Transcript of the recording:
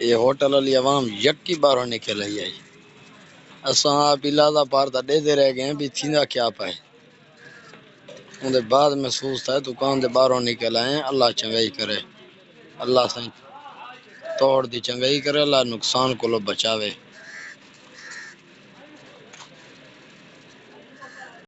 ये होटल वाली आवाम यक्की बारों निकल आई है। असा आप इलादा पार ता देते रह गए भी थींदा क्या पाए। उनके बाद महसूस था दुकान के बाहरों निकल आए। अल्लाह चंगाई करे, अल्लाह साईं तोड़ दी चंगाई करे, अल्लाह नुकसान को बचावे।